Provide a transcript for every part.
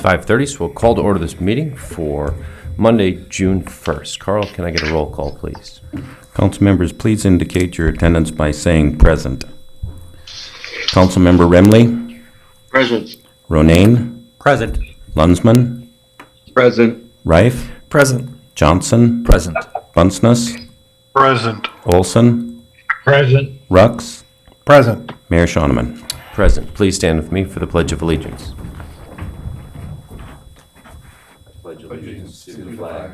5:30, so we'll call to order this meeting for Monday, June 1st. Carl, can I get a roll call, please? Council members, please indicate your attendance by saying present. Councilmember Remley? Present. Ronayne? Present. Lunsman? Present. Reif? Present. Johnson? Present. Bunceness? Present. Olson? Present. Rux? Present. Mayor Schoeneman? Present. Please stand with me for the Pledge of Allegiance. Pledge allegiance to the flag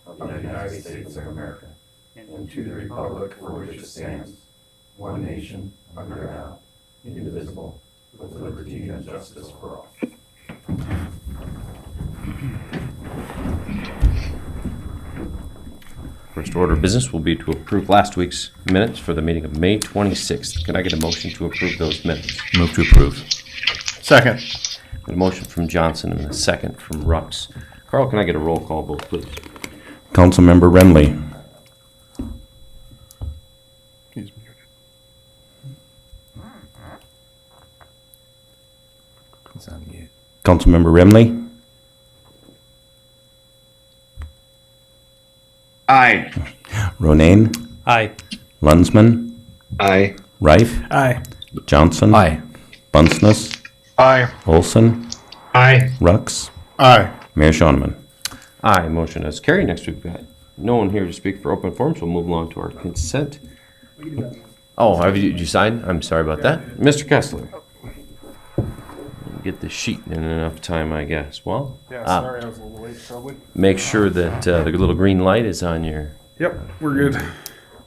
of the United States of America and to the republic for which it stands, one nation, under God, indivisible, with liberty and justice for all. First order of business will be to approve last week's minutes for the meeting of May 26th. Can I get a motion to approve those minutes? Move to approve. Second. A motion from Johnson and a second from Rux. Carl, can I get a roll call vote, please? Councilmember Remley? He's muted. He's on mute. Councilmember Remley? Aye. Ronayne? Aye. Lunsman? Aye. Reif? Aye. Johnson? Aye. Bunceness? Aye. Olson? Aye. Rux? Aye. Mayor Schoeneman? Aye, motion is carried. Next, we've got no one here to speak for open forum, so we'll move along to our consent. Oh, did you sign? I'm sorry about that. Mr. Kessler. Get the sheet in enough time, I guess. Well, Yeah, sorry, I was a little late, probably. make sure that the little green light is on your. Yep, we're good.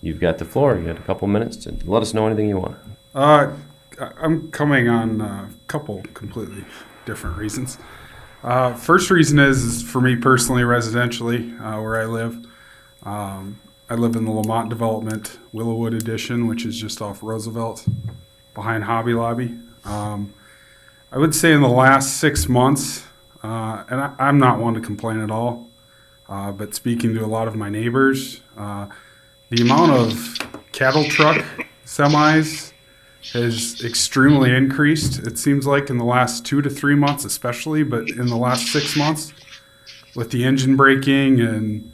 You've got the floor. You got a couple minutes to let us know anything you want. I'm coming on a couple completely different reasons. First reason is for me personally, residentially, where I live. I live in the Lamont development, Willowwood Edition, which is just off Roosevelt, behind Hobby Lobby. I would say in the last 6 months, and I'm not one to complain at all, but speaking to a lot of my neighbors, the amount of cattle truck semis has extremely increased. It seems like in the last 2 to 3 months especially, but in the last 6 months with the engine braking and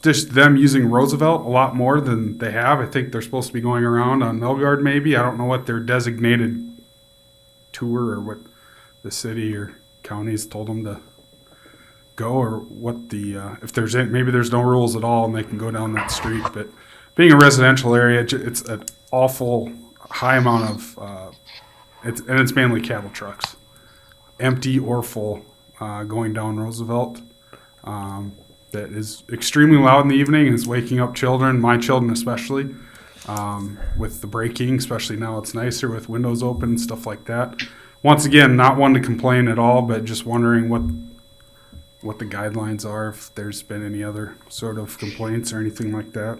just them using Roosevelt a lot more than they have. I think they're supposed to be going around on Melgard maybe. I don't know what their designated tour or what the city or counties told them to go, or what the if there's maybe there's no rules at all and they can go down that street. But being a residential area, it's an awful high amount of it's mainly cattle trucks, empty or full, going down Roosevelt. That is extremely loud in the evening and is waking up children, my children especially. With the braking, especially now it's nicer with windows open and stuff like that. Once again, not one to complain at all, but just wondering what the guidelines are, if there's been any other sort of complaints or anything like that.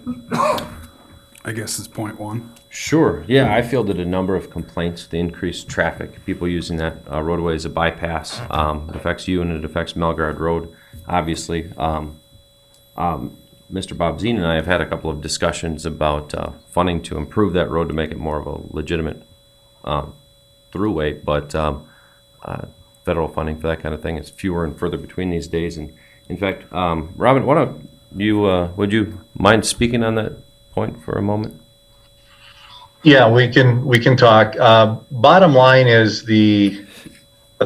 I guess is point one. Sure. Yeah, I fielded a number of complaints. The increased traffic, people using that roadway as a bypass. It affects you and it affects Melgard Road, obviously. Mr. Bobzien and I have had a couple of discussions about funding to improve that road to make it more of a legitimate throughway, but federal funding for that kind of thing is fewer and further between these days. And in fact, Robin, why don't you would you mind speaking on that point for a moment? Yeah, we can talk. Bottom line is the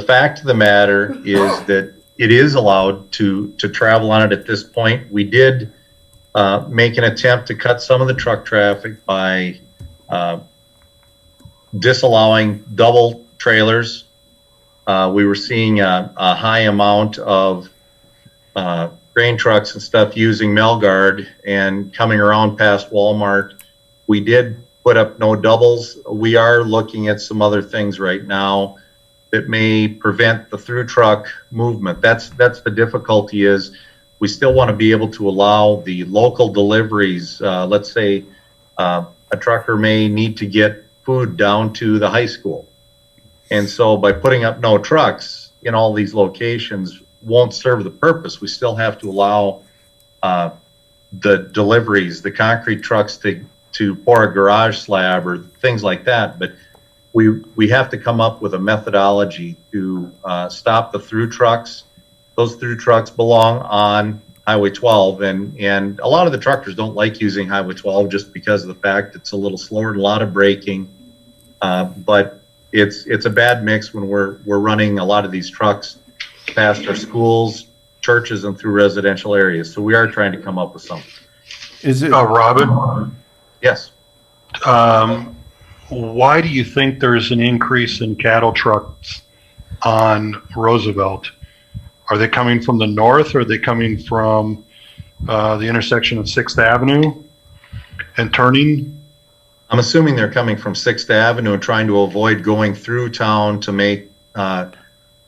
fact of the matter is that it is allowed to travel on it at this point. We did make an attempt to cut some of the truck traffic by disallowing double trailers. We were seeing a high amount of grain trucks and stuff using Melgard and coming around past Walmart. We did put up no doubles. We are looking at some other things right now that may prevent the through truck movement. That's the difficulty is we still want to be able to allow the local deliveries. Let's say a trucker may need to get food down to the high school. And so by putting up no trucks in all these locations won't serve the purpose. We still have to allow the deliveries, the concrete trucks to pour a garage slab or things like that. But we have to come up with a methodology to stop the through trucks. Those through trucks belong on Highway 12, and a lot of the truckers don't like using Highway 12 just because of the fact it's a little slower and a lot of braking. But it's a bad mix when we're running a lot of these trucks past our schools, churches, and through residential areas. So we are trying to come up with something. Is it, Robin, Yes. why do you think there's an increase in cattle trucks on Roosevelt? Are they coming from the north, or are they coming from the intersection of 6th Avenue and turning? I'm assuming they're coming from 6th Avenue and trying to avoid going through town to make, to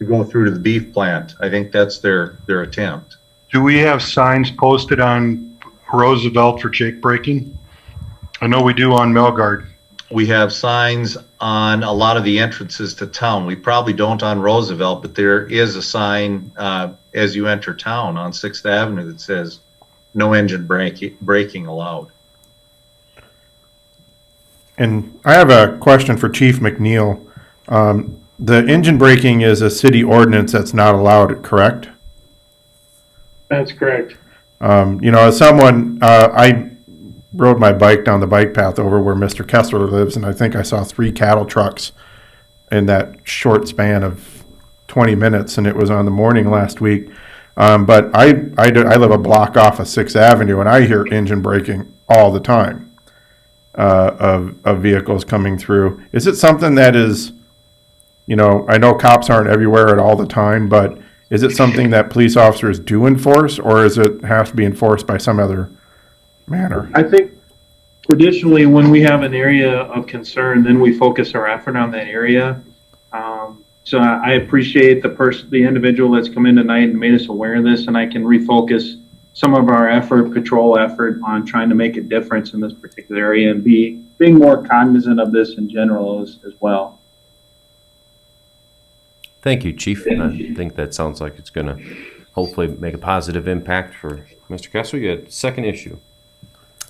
go through to the beef plant. I think that's their attempt. Do we have signs posted on Roosevelt for jake braking? I know we do on Melgard. We have signs on a lot of the entrances to town. We probably don't on Roosevelt, but there is a sign as you enter town on 6th Avenue that says no engine braking allowed. and I have a question for Chief McNeil. The engine braking is a city ordinance that's not allowed, correct? That's correct. As someone, I rode my bike down the bike path over where Mr. Kessler lives, and I think I saw 3 cattle trucks in that short span of 20 minutes, and it was on the morning last week. But I live a block off of 6th Avenue, and I hear engine braking all the time of vehicles coming through. Is it something that is, I know cops aren't everywhere at all the time, but is it something that police officers do enforce, or is it have to be enforced by some other manner? I think traditionally when we have an area of concern, then we focus our effort on that area. So I appreciate the individual that's come in tonight and made us aware of this, and I can refocus some of our patrol effort on trying to make a difference in this particular area and being more cognizant of this in general as well. Thank you, Chief. I think that sounds like it's going to hopefully make a positive impact for Mr. Kessler. You had second issue.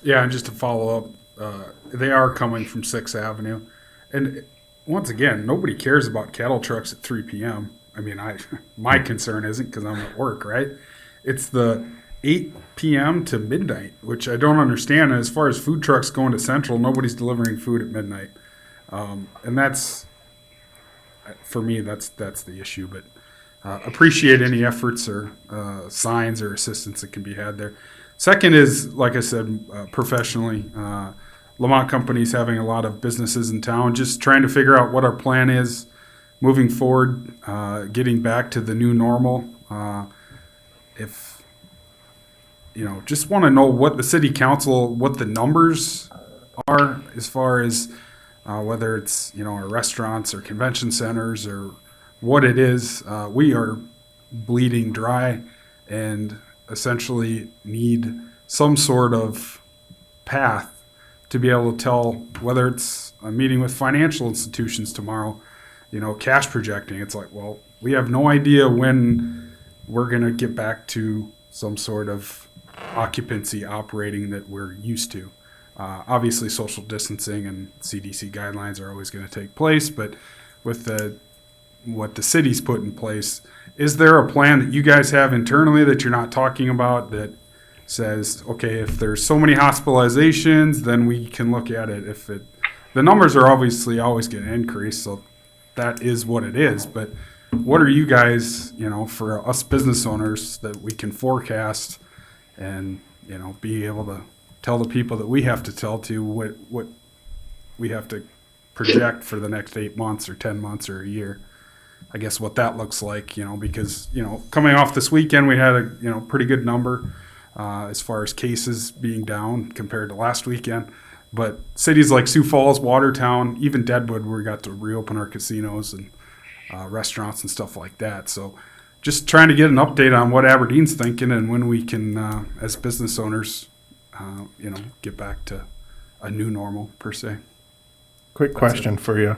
Yeah, and just to follow up, they are coming from 6th Avenue. And once again, nobody cares about cattle trucks at 3 p.m. I mean, my concern isn't because I'm at work, right? It's the 8 p.m. to midnight, which I don't understand. And as far as food trucks going to Central, nobody's delivering food at midnight. And that's, for me, that's the issue. But appreciate any efforts or signs or assistance that can be had there. Second is, like I said, professionally, Lamont Company's having a lot of businesses in town, just trying to figure out what our plan is moving forward, getting back to the new normal. Just want to know what the city council, what the numbers are as far as whether it's, our restaurants or convention centers or what it is. We are bleeding dry and essentially need some sort of path to be able to tell whether it's a meeting with financial institutions tomorrow, cash projecting. It's like, well, we have no idea when we're going to get back to some sort of occupancy operating that we're used to. Obviously, social distancing and CDC guidelines are always going to take place, but with what the city's put in place, is there a plan that you guys have internally that you're not talking about that says, okay, if there's so many hospitalizations, then we can look at it. The numbers are obviously always going to increase, so that is what it is. But what are you guys, for us business owners that we can forecast and, be able to tell the people that we have to tell to what we have to project for the next 8 months or 10 months or a year? I guess what that looks like, because, coming off this weekend, we had a, pretty good number as far as cases being down compared to last weekend. But cities like Sioux Falls, Watertown, even Deadwood, where we got to reopen our casinos and restaurants and stuff like that. So just trying to get an update on what Aberdeen's thinking and when we can, as business owners, get back to a new normal per se. Quick question for you.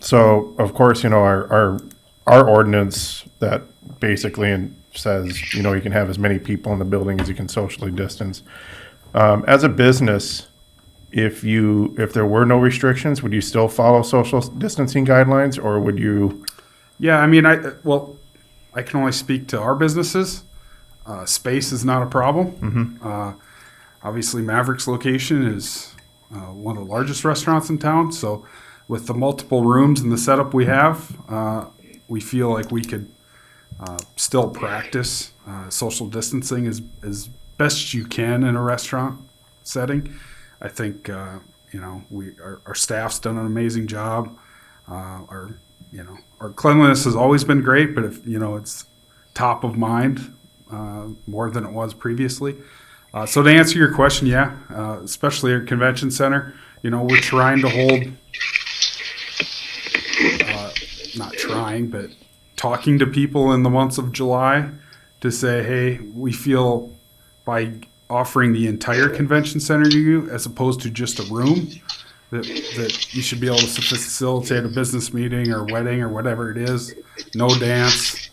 So of course, our ordinance that basically says, you can have as many people in the building as you can socially distance. As a business, if there were no restrictions, would you still follow social distancing guidelines, or would you? Yeah, I mean, I can only speak to our businesses. Space is not a problem. Obviously, Maverick's location is one of the largest restaurants in town. So, with the multiple rooms and the setup we have, we feel like we could still practice social distancing as best you can in a restaurant setting. I think our staff's done an amazing job. Our cleanliness has always been great, but if it's top of mind more than it was previously. So to answer your question, yeah, especially at convention center, we're trying to hold, not trying, but talking to people in the months of July to say, hey, we feel by offering the entire convention center to you as opposed to just a room, that you should be able to facilitate a business meeting or wedding or whatever it is, no dance,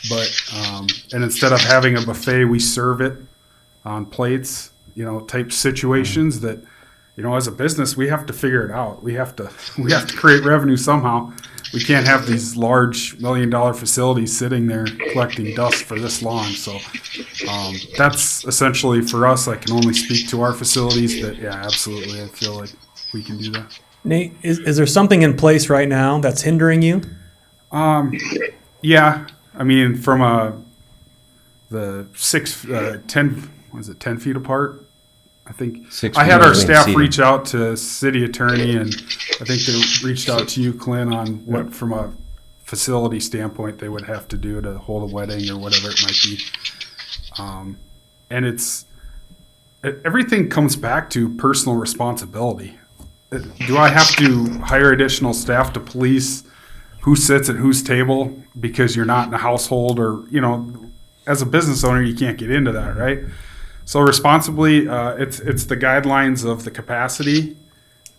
but and instead of having a buffet, we serve it on plates, type situations that, as a business, we have to figure it out. We have to create revenue somehow. We can't have these large $1 million facilities sitting there collecting dust for this long. So that's essentially for us. I can only speak to our facilities, but yeah, absolutely. I feel like we can do that. Nate, is there something in place right now that's hindering you? Yeah. I mean, from the 10 feet apart? I think 6 I had our between staff seating. reach out to city attorney, and I think they reached out to you, Clint, on what from a facility standpoint they would have to do to hold a wedding or whatever it might be. And everything comes back to personal responsibility. Do I have to hire additional staff to police who sits at whose table because you're not in a household, or as a business owner you can't get into that, right? So responsibly, it's the guidelines of the capacity,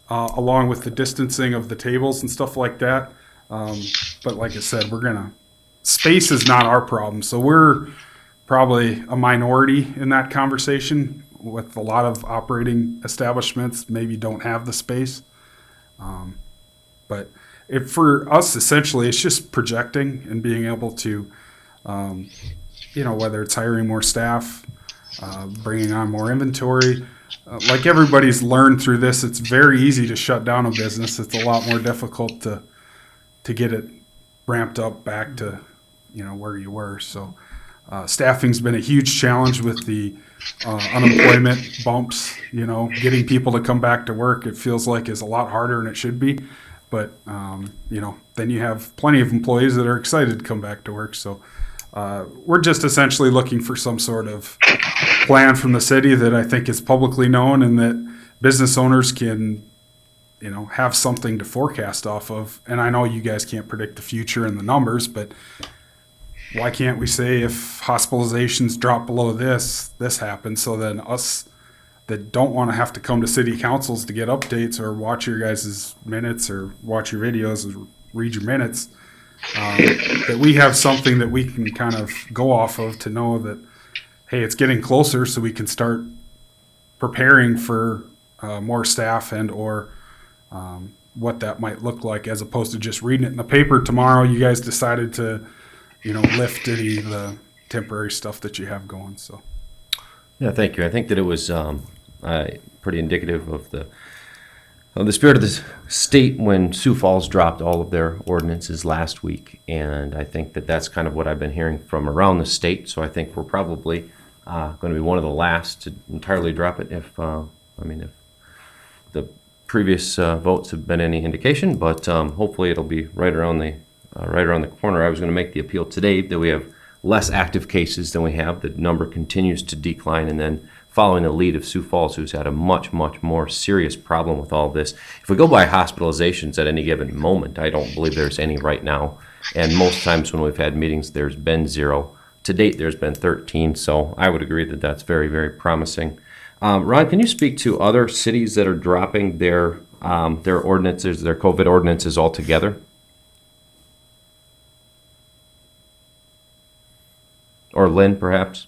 along with the distancing of the tables and stuff like that. But like I said, space is not our problem. So we're probably a minority in that conversation. With a lot of operating establishments, maybe don't have the space. But for us, essentially, it's just projecting and being able to, whether it's hiring more staff, bringing on more inventory. Like everybody's learned through this, it's very easy to shut down a business. It's a lot more difficult to get it ramped up back to, where you were. So staffing's been a huge challenge with the unemployment bumps. Getting people to come back to work, it feels like is a lot harder than it should be. But, then you have plenty of employees that are excited to come back to work. So we're just essentially looking for some sort of plan from the city that I think is publicly known and that business owners can, have something to forecast off of. And I know you guys can't predict the future and the numbers, but why can't we say if hospitalizations drop below this happens? So then us that don't want to have to come to city councils to get updates or watch your guys' minutes or watch your videos or read your minutes, that we have something that we can kind of go off of to know that, hey, it's getting closer, so we can start preparing for more staff and or what that might look like, as opposed to just reading it in the paper tomorrow. You guys decided to, lift any of the temporary stuff that you have going. So, Yeah, thank you. I think that it was pretty indicative of the spirit of the state when Sioux Falls dropped all of their ordinances last week, and I think that that's kind of what I've been hearing from around the state. So I think we're probably going to be one of the last to entirely drop it if the previous votes have been any indication. But hopefully it'll be right around the corner. I was going to make the appeal today that we have less active cases than we have. The number continues to decline, and then following the lead of Sioux Falls, who's had a much, much more serious problem with all this. If we go by hospitalizations at any given moment, I don't believe there's any right now. And most times when we've had meetings, there's been 0. To date, there's been 13. So I would agree that that's very, very promising. Ron, can you speak to other cities that are dropping their ordinances, their COVID ordinances altogether? Or Lynn, perhaps?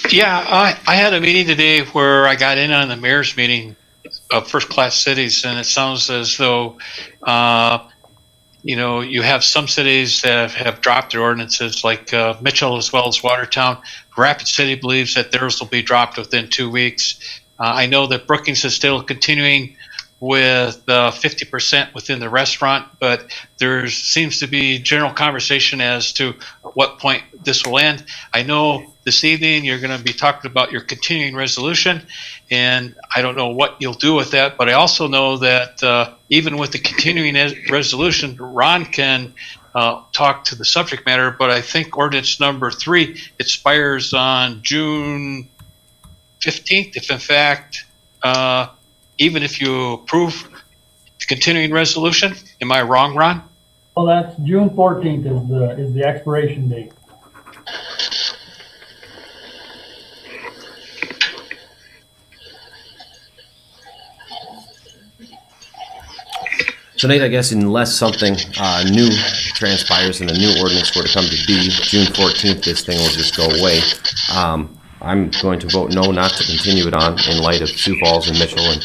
Yeah, I had a meeting today where I got in on the mayor's meeting of first class cities, and it sounds as though, you have some cities that have dropped their ordinances, like Mitchell as well as Watertown. Rapid City believes that theirs will be dropped within 2 weeks. I know that Brookings is still continuing with 50% within the restaurant, but there seems to be general conversation as to what point this will end. I know this evening you're going to be talking about your continuing resolution, and I don't know what you'll do with that, but I also know that even with the continuing resolution, Ron can talk to the subject matter, but I think ordinance number 3 expires on June 15th, if in fact, even if you approve the continuing resolution. Am I wrong, Ron? Well, that's June 14th is the expiration date. So Nate, I guess unless something new transpires and a new ordinance were to come to be, June 14th, this thing will just go away. I'm going to vote no, not to continue it on in light of Sioux Falls and Mitchell and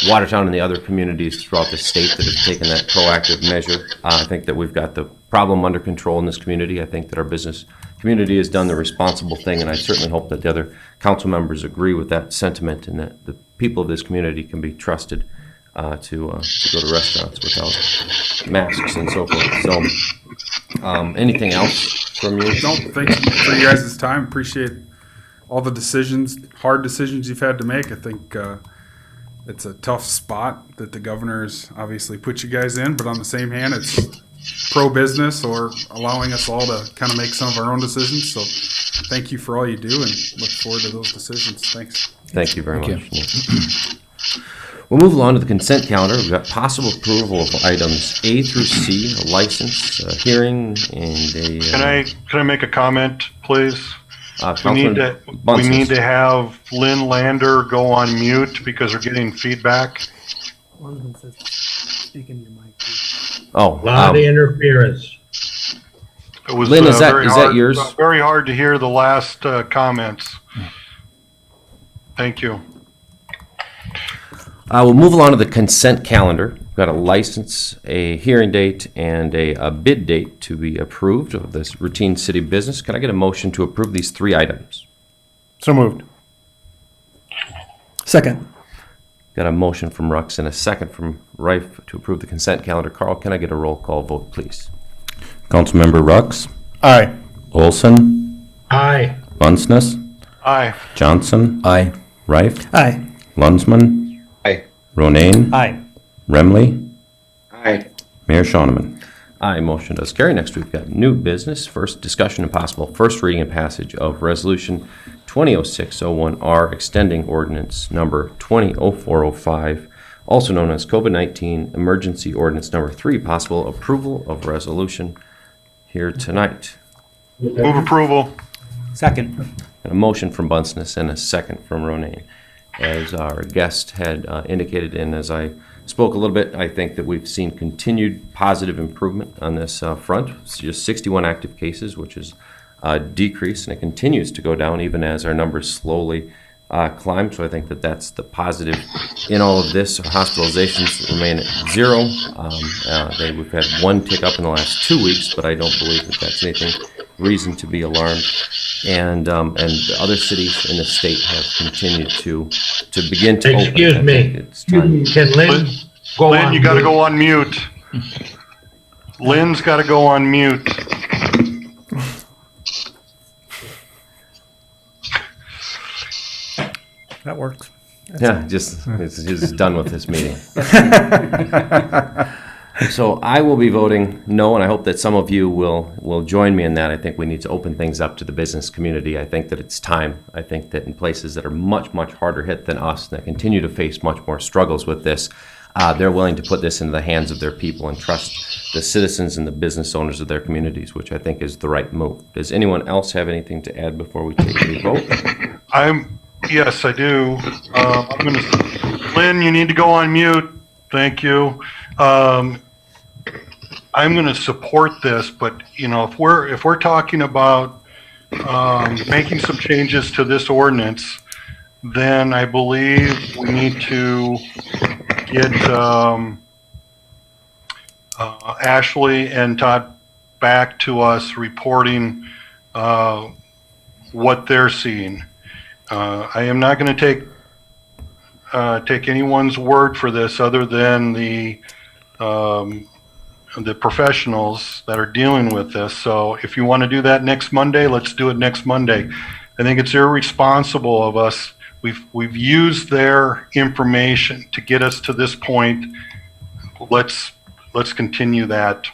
Watertown and the other communities throughout the state that have taken that proactive measure. I think that we've got the problem under control in this community. I think that our business community has done the responsible thing, and I certainly hope that the other council members agree with that sentiment and that the people of this community can be trusted to go to restaurants without masks and so forth. So, anything else from you? Don't thank you for you guys' time. Appreciate all the decisions, hard decisions you've had to make. I think it's a tough spot that the governor's obviously put you guys in, but on the same hand, it's pro-business or allowing us all to kind of make some of our own decisions. So thank you for all you do and look forward to those decisions. Thanks. Thank you very much. We'll move along to the consent calendar. We've got possible approval of items A through C, a license, a hearing, and a... Can I make a comment, please? We need Bunsen. to have Lynn Lander go on mute because we're getting feedback. Oh, Lot of interference. It was Lynn, is that hard, yours? Very hard to hear the last comments. Thank you. We'll move along to the consent calendar. We've got a license, a hearing date, and a bid date to be approved of this routine city business. Can I get a motion to approve these 3 items? So moved. Second. Got a motion from Rux and a second from Rife to approve the consent calendar. Carl, can I get a roll call vote, please? Councilmember Rux, Aye. Olson, Aye. Bunceness, Aye. Johnson, Aye. Rife, Aye. Lunsman, Aye. Ronayne, Aye. Remley, Aye. Mayor Schoeneman. Aye, motion does carry. Next, we've got new business. First, discussion and possible first reading and passage of Resolution 2006-01R, extending ordinance number 200405, also known as COVID-19 Emergency Ordinance number 3. Possible approval of resolution here tonight. Move approval. Second. Got a motion from Bunceness and a second from Ronayne. As our guest had indicated, and as I spoke a little bit, I think that we've seen continued positive improvement on this front. It's just 61 active cases, which is a decrease, and it continues to go down even as our numbers slowly climb. So I think that that's the positive in all of this. Our hospitalizations remain at 0. We've had 1 tick up in the last 2 weeks, but I don't believe that that's anything reason to be alarmed. And other cities in the state have continued to begin to open. Excuse I me. think it's time. Can Lynn go on? Lynn, you got to go on mute. Lynn's got to go on mute. That works. Yeah, just done with this meeting. So I will be voting no, and I hope that some of you will join me in that. I think we need to open things up to the business community. I think that it's time. I think that in places that are much, much harder hit than us, that continue to face much more struggles with this, they're willing to put this into the hands of their people and trust the citizens and the business owners of their communities, which I think is the right move. Does anyone else have anything to add before we take a vote? Yes, I do. Lynn, you need to go on mute. Thank you. I'm going to support this, but if we're talking about making some changes to this ordinance, then I believe we need to get Ashley and Todd back to us reporting what they're seeing. I am not going to take anyone's word for this other than the professionals that are dealing with this. So if you want to do that next Monday, let's do it next Monday. I think it's irresponsible of us. We've used their information to get us to this point. Let's continue that.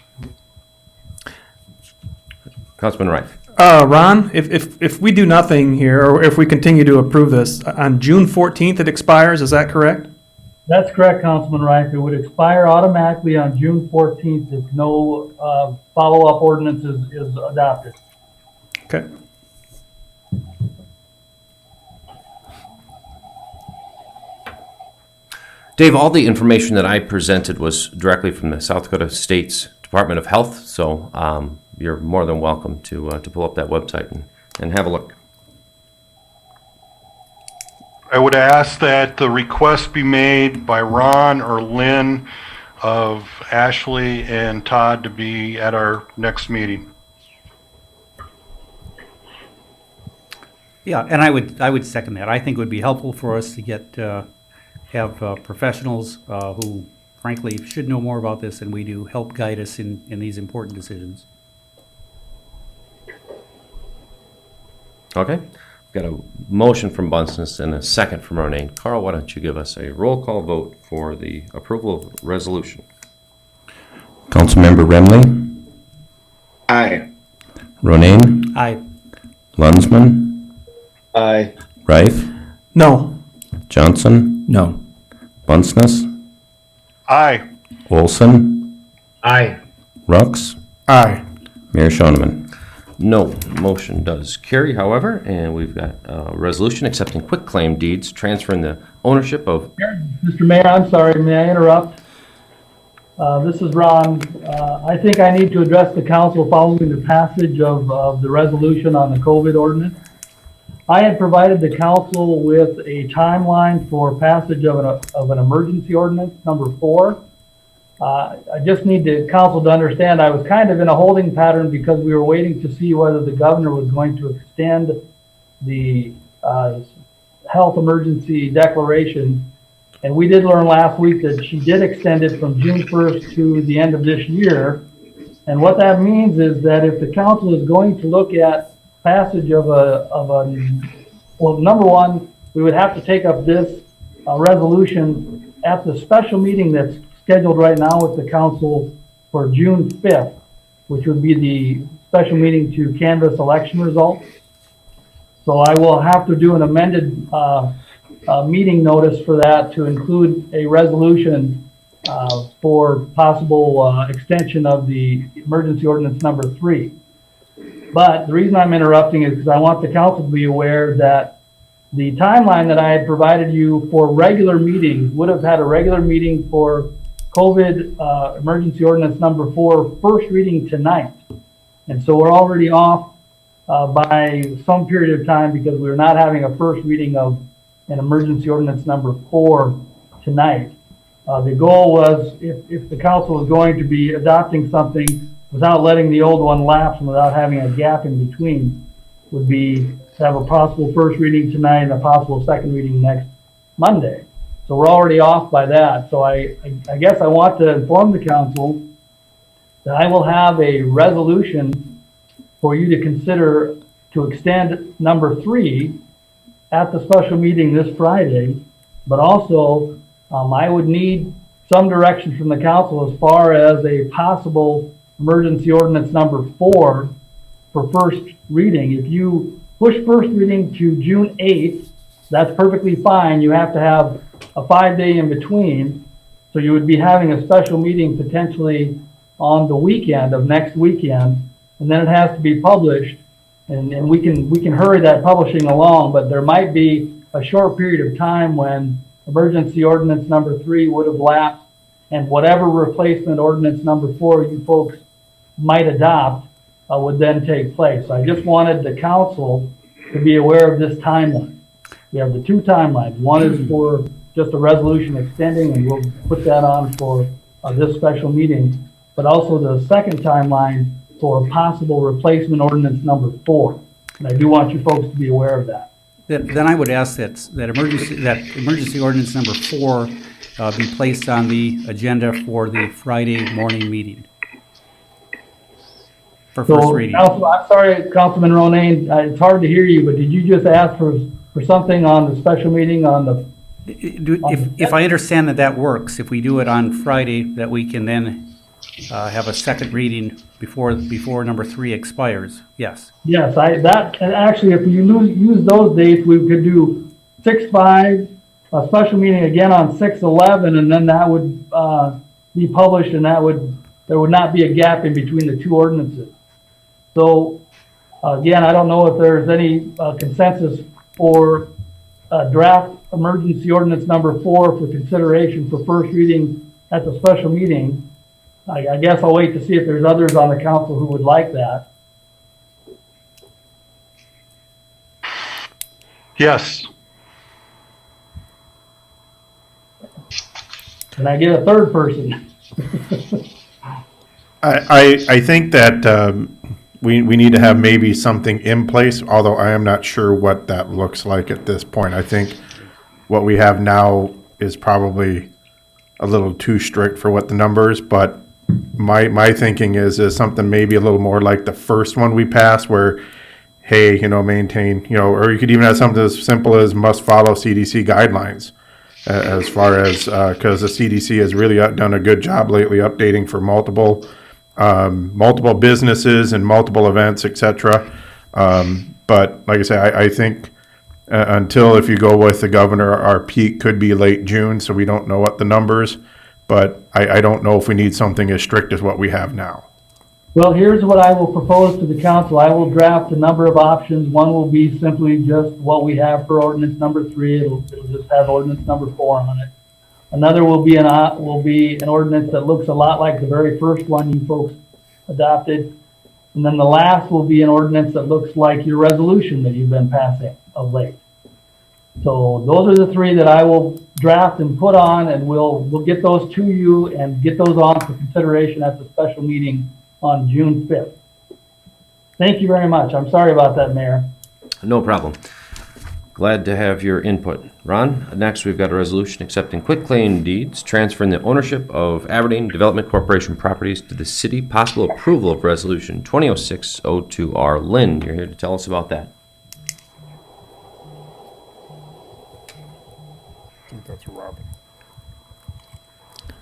Councilman Wright. Ron, if we do nothing here, or if we continue to approve this, on June 14th it expires, is that correct? That's correct, Councilman Reif. It would expire automatically on June 14th if no follow-up ordinance is adopted. Okay. Dave, all the information that I presented was directly from the South Dakota State's Department of Health, so you're more than welcome to pull up that website and have a look. I would ask that the request be made by Ron or Lynn of Ashley and Todd to be at our next meeting. Yeah, and I would second that. I think it would be helpful for us to get have professionals who, frankly, should know more about this than we do, help guide us in these important decisions. Okay. We've got a motion from Bunsen and a second from Ronayne. Carl, why don't you give us a roll call vote for the approval of the resolution? Councilmember Remley, Aye. Ronayne, Aye. Lunsman, Aye. Reif, No. Johnson, No. Bunceness, Aye. Olson, Aye. Rux, Aye. Mayor Schoeneman. No. Motion does carry, however, and we've got a resolution accepting quitclaim deeds, transferring the ownership of... Mr. Mayor, I'm sorry, may I interrupt? This is Ron. I think I need to address the council following the passage of the resolution on the COVID ordinance. I had provided the council with a timeline for passage of an emergency ordinance, number 4. I just need the council to understand I was kind of in a holding pattern because we were waiting to see whether the governor was going to extend the health emergency declaration. And we did learn last week that she did extend it from June 1st to the end of this year. And what that means is that if the council is going to look at passage of well, number one, we would have to take up this resolution at the special meeting that's scheduled right now with the council for June 5th, which would be the special meeting to canvass election results. So I will have to do an amended meeting notice for that to include a resolution for possible extension of the emergency ordinance number 3. But the reason I'm interrupting is because I want the council to be aware that the timeline that I had provided you for regular meetings would have had a regular meeting for COVID emergency ordinance number 4 first reading tonight. And so we're already off by some period of time because we're not having a first reading of an emergency ordinance number 4 tonight. The goal was if the council is going to be adopting something without letting the old one lapse and without having a gap in between, would be to have a possible first reading tonight and a possible second reading next Monday. So we're already off by that. So I guess I want to inform the council that I will have a resolution for you to consider to extend number 3 at the special meeting this Friday, but also I would need some direction from the council as far as a possible emergency ordinance number 4 for first reading. If you push first reading to June 8th, that's perfectly fine. You have to have a 5-day in between. So you would be having a special meeting potentially on the weekend of next weekend, and then it has to be published. And we can hurry that publishing along, but there might be a short period of time when emergency ordinance number 3 would have lapsed, and whatever replacement ordinance number 4 you folks might adopt would then take place. I just wanted the council to be aware of this timeline. We have the two timelines. One is for just a resolution extending, and we'll put that on for this special meeting, but also the second timeline for possible replacement ordinance number 4. And I do want you folks to be aware of that. Then I would ask that emergency ordinance number 4 be placed on the agenda for the Friday morning meeting. For first reading. I'm sorry, Councilman Ronayne, it's hard to hear you, but did you just ask for something on the special meeting on the? If I understand that works, if we do it on Friday, that we can then have a second reading before number 3 expires, yes. Yes, and actually, if you use those dates, we could do 6/5, a special meeting again on 6/11, and then that would be published, and there would not be a gap in between the two ordinances. So, again, I don't know if there's any consensus for draft emergency ordinance number 4 for consideration for first reading at the special meeting. I guess I'll wait to see if there's others on the council who would like that. Yes. Can I get a third person? I think that we need to have maybe something in place, although I am not sure what that looks like at this point. I think what we have now is probably a little too strict for what the numbers, but my thinking is something maybe a little more like the first one we passed where, hey, maintain, or you could even have something as simple as must follow CDC guidelines as far as, because the CDC has really done a good job lately updating for multiple businesses and multiple events, etc. But like I say, I think until if you go with the governor, our peak could be late June, so we don't know what the numbers. But I don't know if we need something as strict as what we have now. Well, here's what I will propose to the council. I will draft a number of options. One will be simply just what we have for ordinance number 3. It'll just have ordinance number 4 on it. Another will be an ordinance that looks a lot like the very first one you folks adopted. And then the last will be an ordinance that looks like your resolution that you've been passing of late. So those are the 3 that I will draft and put on, and we'll get those to you and get those on for consideration at the special meeting on June 5th. Thank you very much. I'm sorry about that, Mayor. No problem. Glad to have your input. Ron, next we've got a resolution accepting quitclaim deeds, transferring the ownership of Aberdeen Development Corporation properties to the city. Possible approval of resolution 2006-02R. Lynn, you're here to tell us about that. I think that's Robin.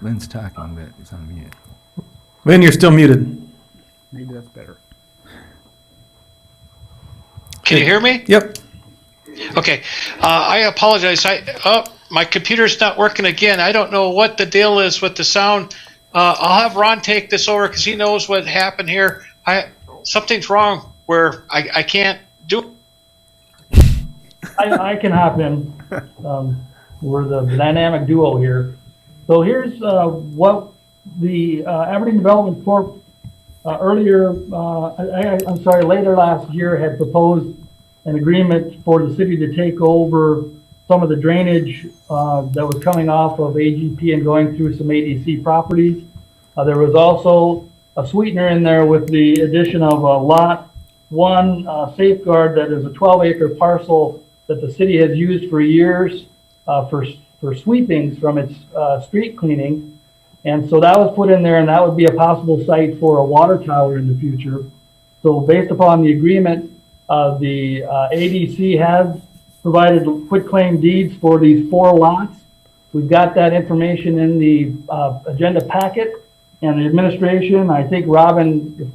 Lynn's talking, but he's on mute. Lynn, you're still muted. Maybe that's better. Can you hear me? Yep. Okay. I apologize. My computer's not working again. I don't know what the deal is with the sound. I'll have Ron take this over because he knows what happened here. Something's wrong where I can't do it. I can hop in. We're the dynamic duo here. So here's what the Aberdeen Development Corp later last year had proposed an agreement for the city to take over some of the drainage that was coming off of AGP and going through some ADC properties. There was also a sweetener in there with the addition of a lot 1 safeguard that is a 12-acre parcel that the city has used for years for sweepings from its street cleaning. And so that was put in there, and that would be a possible site for a water tower in the future. So based upon the agreement, the ADC has provided quitclaim deeds for these 4 lots. We've got that information in the agenda packet, and the administration, I think if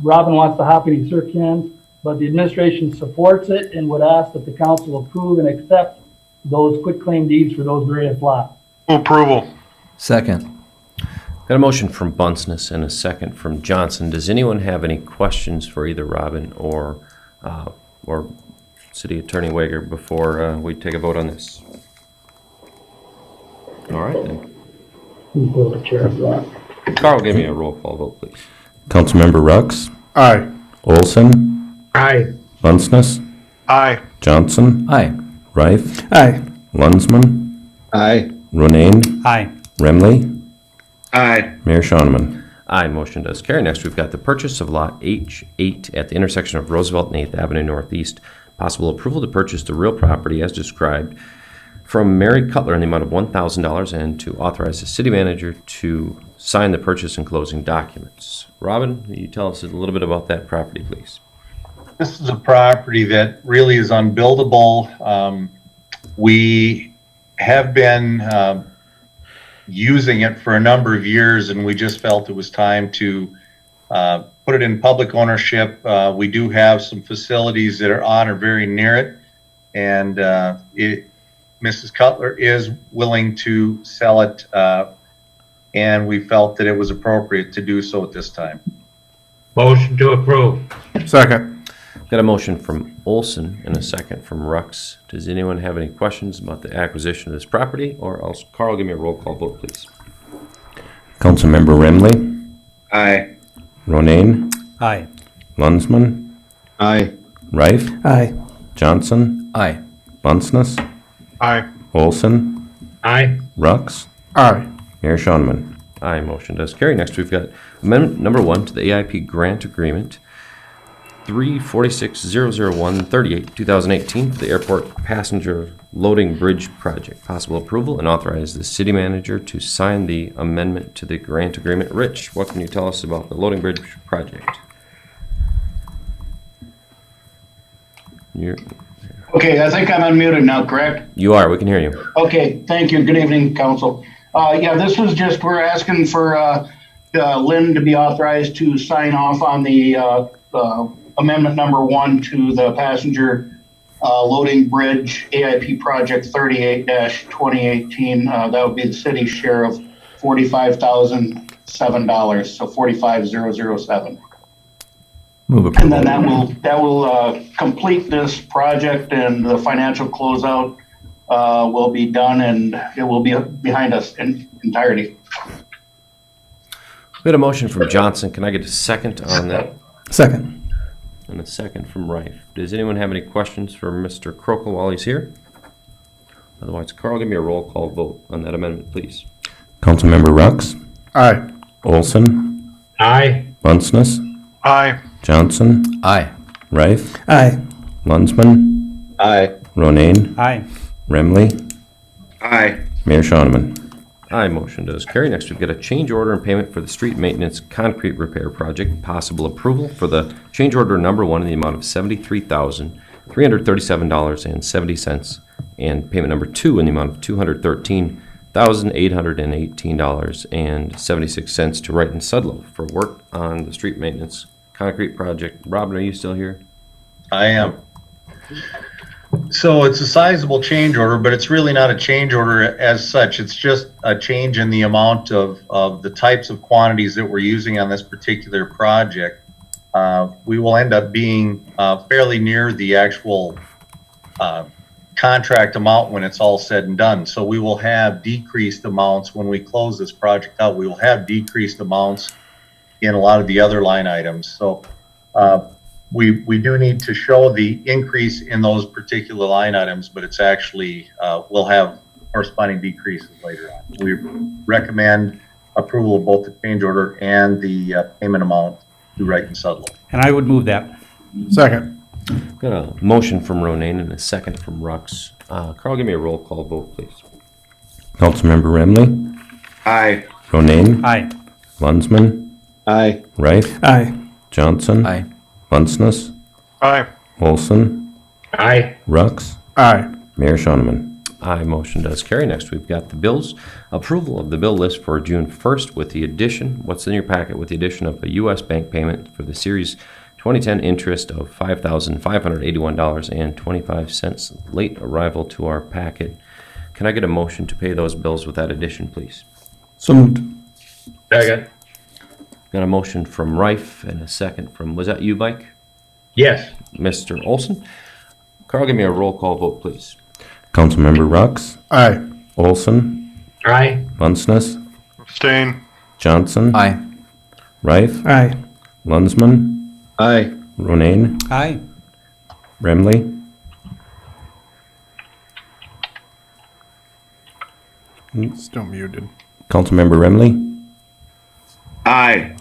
Robin wants to hop in, he sure can, but the administration supports it and would ask that the council approve and accept those quitclaim deeds for those various lots. Approval. Second. Got a motion from Bunceness and a second from Johnson. Does anyone have any questions for either Robin or City Attorney Wager before we take a vote on this? All right, then. Carl, give me a roll call vote, please. Councilmember Rux, Aye. Olson, Aye. Bunceness, Aye. Johnson, Aye. Rife, Aye. Lunsman, Aye. Ronayne, Aye. Remley, Aye. Mayor Shonneman. Aye, motion does carry. Next, we've got the purchase of Lot H8 at the intersection of Roosevelt and 8th Avenue Northeast. Possible approval to purchase the real property as described from Mary Cutler in the amount of $1,000 and to authorize the city manager to sign the purchase and closing documents. Robin, will you tell us a little bit about that property, please? This is a property that really is unbuildable. We have been using it for a number of years, and we just felt it was time to put it in public ownership. We do have some facilities that are on or very near it, and Mrs. Cutler is willing to sell it, and we felt that it was appropriate to do so at this time. Motion to approve. Second. Got a motion from Olson and a second from Rux. Does anyone have any questions about the acquisition of this property? Or else, Carl, give me a roll call vote, please. Councilmember Remley, Aye. Ronayne, Aye. Lunsman, Aye. Rife, Aye. Johnson, Aye. Bunceness, Aye. Olson, Aye. Rux, Aye. Mayor Shonneman. Aye, motion does carry. Next, we've got amendment number 1 to the AIP grant agreement 346-001-38, 2018 for the airport passenger loading bridge project. Possible approval and authorize the city manager to sign the amendment to the grant agreement. Rich, what can you tell us about the loading bridge project? Okay, I think I'm unmuted now, correct? You are. We can hear you. Okay, thank you. Good evening, council. Yeah, this was just, we're asking for Lynn to be authorized to sign off on the amendment number 1 to the passenger loading bridge AIP project 38-2018. That would be the city's share of $45,007, so 45,007. Move And approval. then that will complete this project, and the financial closeout will be done, and it will be behind us in entirety. We had a motion from Johnson. Can I get a second on that? Second. And a second from Rife. Does anyone have any questions for Mr. Krokel while he's here? Otherwise, Carl, give me a roll call vote on that amendment, please. Councilmember Rux, Aye. Olson, Aye. Bunceness, Aye. Johnson, Aye. Rife, Aye. Lunsman, Aye. Ronayne, Aye. Remley, Aye. Mayor Shonneman. Aye, motion does carry. Next, we've got a change order and payment for the street maintenance concrete repair project. Possible approval for the change order number 1 in the amount of $73,337.70 and payment number 2 in the amount of $213,818.76 to Wright and Sudlow for work on the street maintenance concrete project. Robin, are you still here? I am. So it's a sizable change order, but it's really not a change order as such. It's just a change in the amount of the types of quantities that we're using on this particular project. We will end up being fairly near the actual contract amount when it's all said and done. So we will have decreased amounts when we close this project out. We will have decreased amounts in a lot of the other line items. So we do need to show the increase in those particular line items, but it's actually, we'll have corresponding decreases later on. We recommend approval of both the change order and the payment amount to Wright and Sudlow. And I would move that. Second. Got a motion from Ronayne and a second from Rux. Carl, give me a roll call vote, please. Councilmember Remley, Aye. Ronayne, Aye. Lunsman, Aye. Rife, Aye. Johnson, Aye. Bunceness, Aye. Olson, Aye. Rux, Aye. Mayor Shonneman. Aye, motion does carry. Next, we've got the bills. Approval of the bill list for June 1st with the addition, what's in your packet, with the addition of a U.S. bank payment for the Series 2010 interest of $5,581.25, late arrival to our packet. Can I get a motion to pay those bills with that addition, please? So moved. Second. Got a motion from Rife and a second from, was that you, Mike? Yes. Mr. Olson? Carl, give me a roll call vote, please. Councilmember Rux, Aye. Olson, Aye. Bunceness, Abstain. Johnson, Aye. Rife, Aye. Lunsman, Aye. Ronayne, Aye. Remley, Still muted. Councilmember Remley, Aye.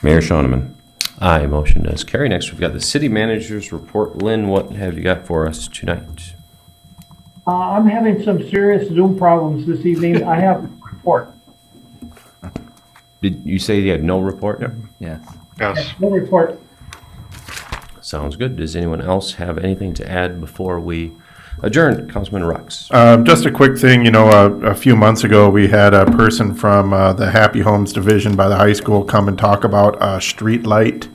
Mayor Shoneman. Aye, motion does carry. Next, we've got the city manager's report. Lynn, what have you got for us tonight? I'm having some serious Zoom problems this evening. I have a report. Did you say you had no report? Yes. Yes. No report. Sounds good. Does anyone else have anything to add before we adjourn? Councilman Rux. Just a quick thing, a few months ago, we had a person from the Happy Homes Division by the high school come and talk about a street light,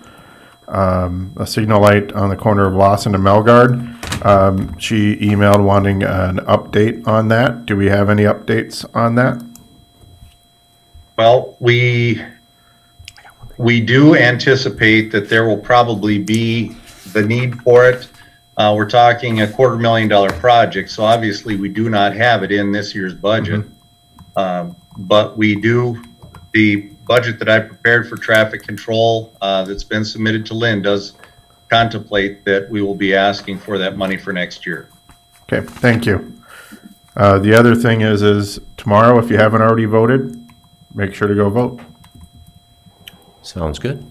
a signal light on the corner of Lawson and Melgard. She emailed wanting an update on that. Do we have any updates on that? Well, we do anticipate that there will probably be the need for it. We're talking $250,000 project, so obviously we do not have it in this year's budget. But we do, the budget that I prepared for traffic control that's been submitted to Lynn does contemplate that we will be asking for that money for next year. Okay, thank you. The other thing is tomorrow, if you haven't already voted, make sure to go vote. Sounds good.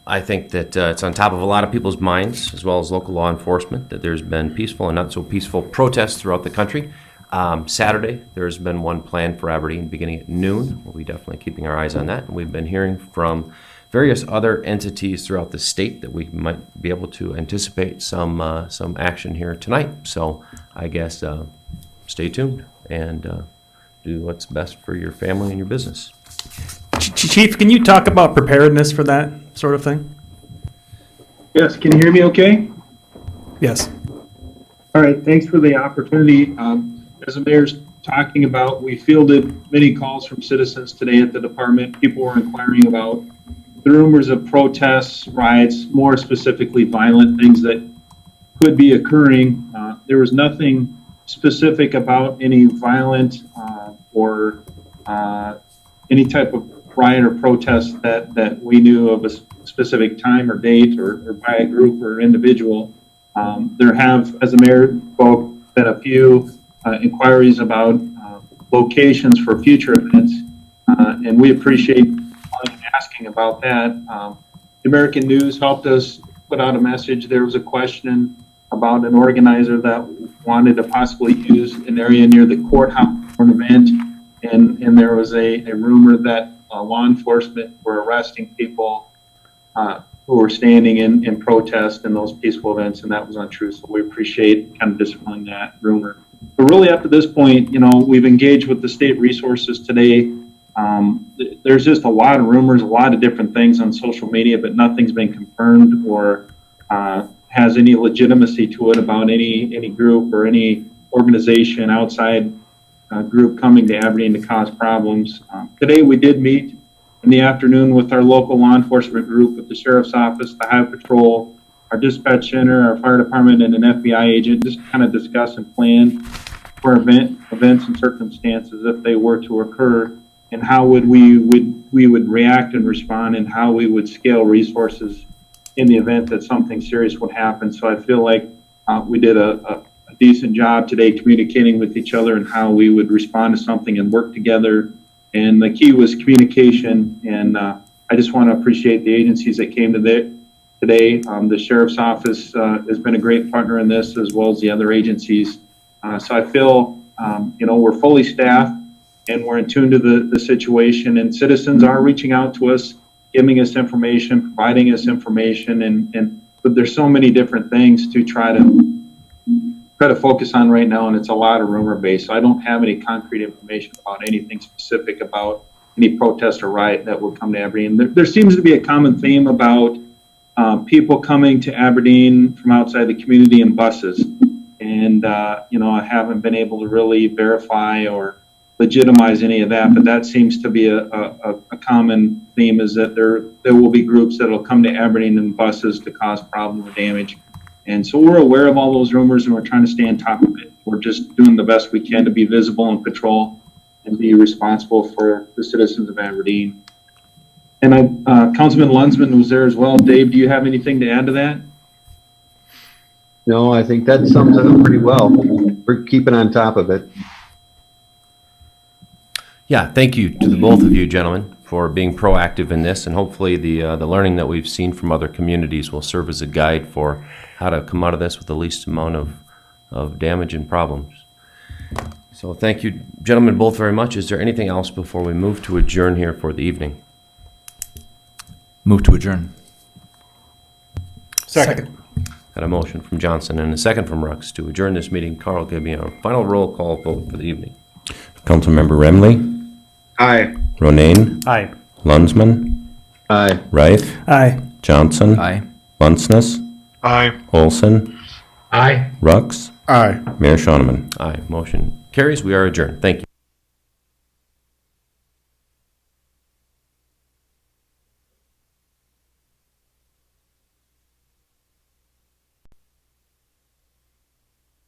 I think that it's on top of a lot of people's minds, as well as local law enforcement, that there's been peaceful and not so peaceful protests throughout the country. Saturday, there's been one planned for Aberdeen beginning at noon. We'll be definitely keeping our eyes on that. And we've been hearing from various other entities throughout the state that we might be able to anticipate some action here tonight. So I guess stay tuned and do what's best for your family and your business. Chief, can you talk about preparedness for that sort of thing? Yes, can you hear me okay? Yes. All right, thanks for the opportunity. As the mayor's talking about, we fielded many calls from citizens today at the department. People were inquiring about the rumors of protests, riots, more specifically violent things that could be occurring. There was nothing specific about any violent or any type of riot or protest that we knew of a specific time or date or by a group or individual. There have, as the mayor spoke, been a few inquiries about locations for future events, and we appreciate asking about that. The American News helped us put out a message. There was a question about an organizer that wanted to possibly use an area near the courthouse for an event, and there was a rumor that law enforcement were arresting people who were standing in protest in those peaceful events, and that was untrue. So we appreciate kind of dispelling that rumor. But really, up to this point, we've engaged with the state resources today. There's just a lot of rumors, a lot of different things on social media, but nothing's been confirmed or has any legitimacy to it about any group or any organization outside group coming to Aberdeen to cause problems. Today we did meet in the afternoon with our local law enforcement group, with the sheriff's office, the highway patrol, our dispatch center, our fire department, and an FBI agent, just kind of discuss and plan for events and circumstances if they were to occur, and how we would react and respond, and how we would scale resources in the event that something serious would happen. So I feel like we did a decent job today communicating with each other and how we would respond to something and work together. And the key was communication. And I just want to appreciate the agencies that came today. The sheriff's office has been a great partner in this, as well as the other agencies. So I feel, we're fully staffed and we're in tune to the situation, and citizens are reaching out to us, giving us information, providing us information. But there's so many different things to try to focus on right now, and it's a lot of rumor based. So I don't have any concrete information about anything specific about any protest or riot that will come to Aberdeen. There seems to be a common theme about people coming to Aberdeen from outside the community in buses, and I haven't been able to really verify or legitimize any of that, but that seems to be a common theme, is that there will be groups that will come to Aberdeen in buses to cause problem or damage. And so we're aware of all those rumors, and we're trying to stay on top of it. We're just doing the best we can to be visible and patrol and be responsible for the citizens of Aberdeen. And Councilman Lunsman was there as well. Dave, do you have anything to add to that? No, I think that sums it up pretty well. We're keeping on top of it. Yeah, thank you to the both of you gentlemen for being proactive in this, and hopefully the learning that we've seen from other communities will serve as a guide for how to come out of this with the least amount of damage and problems. So thank you gentlemen both very much. Is there anything else before we move to adjourn here for the evening? Move to adjourn. Second. Got a motion from Johnson and a second from Rux to adjourn this meeting. Carl, give me a final roll call vote for the evening. Councilmember Remley, Aye. Ronayne, Aye. Lunsman, Aye. Reif, Aye. Johnson, Aye. Bunceness, Aye. Olson, Aye. Rux, Aye. Mayor Shoneman. Aye, motion carries. We are adjourned. Thank you.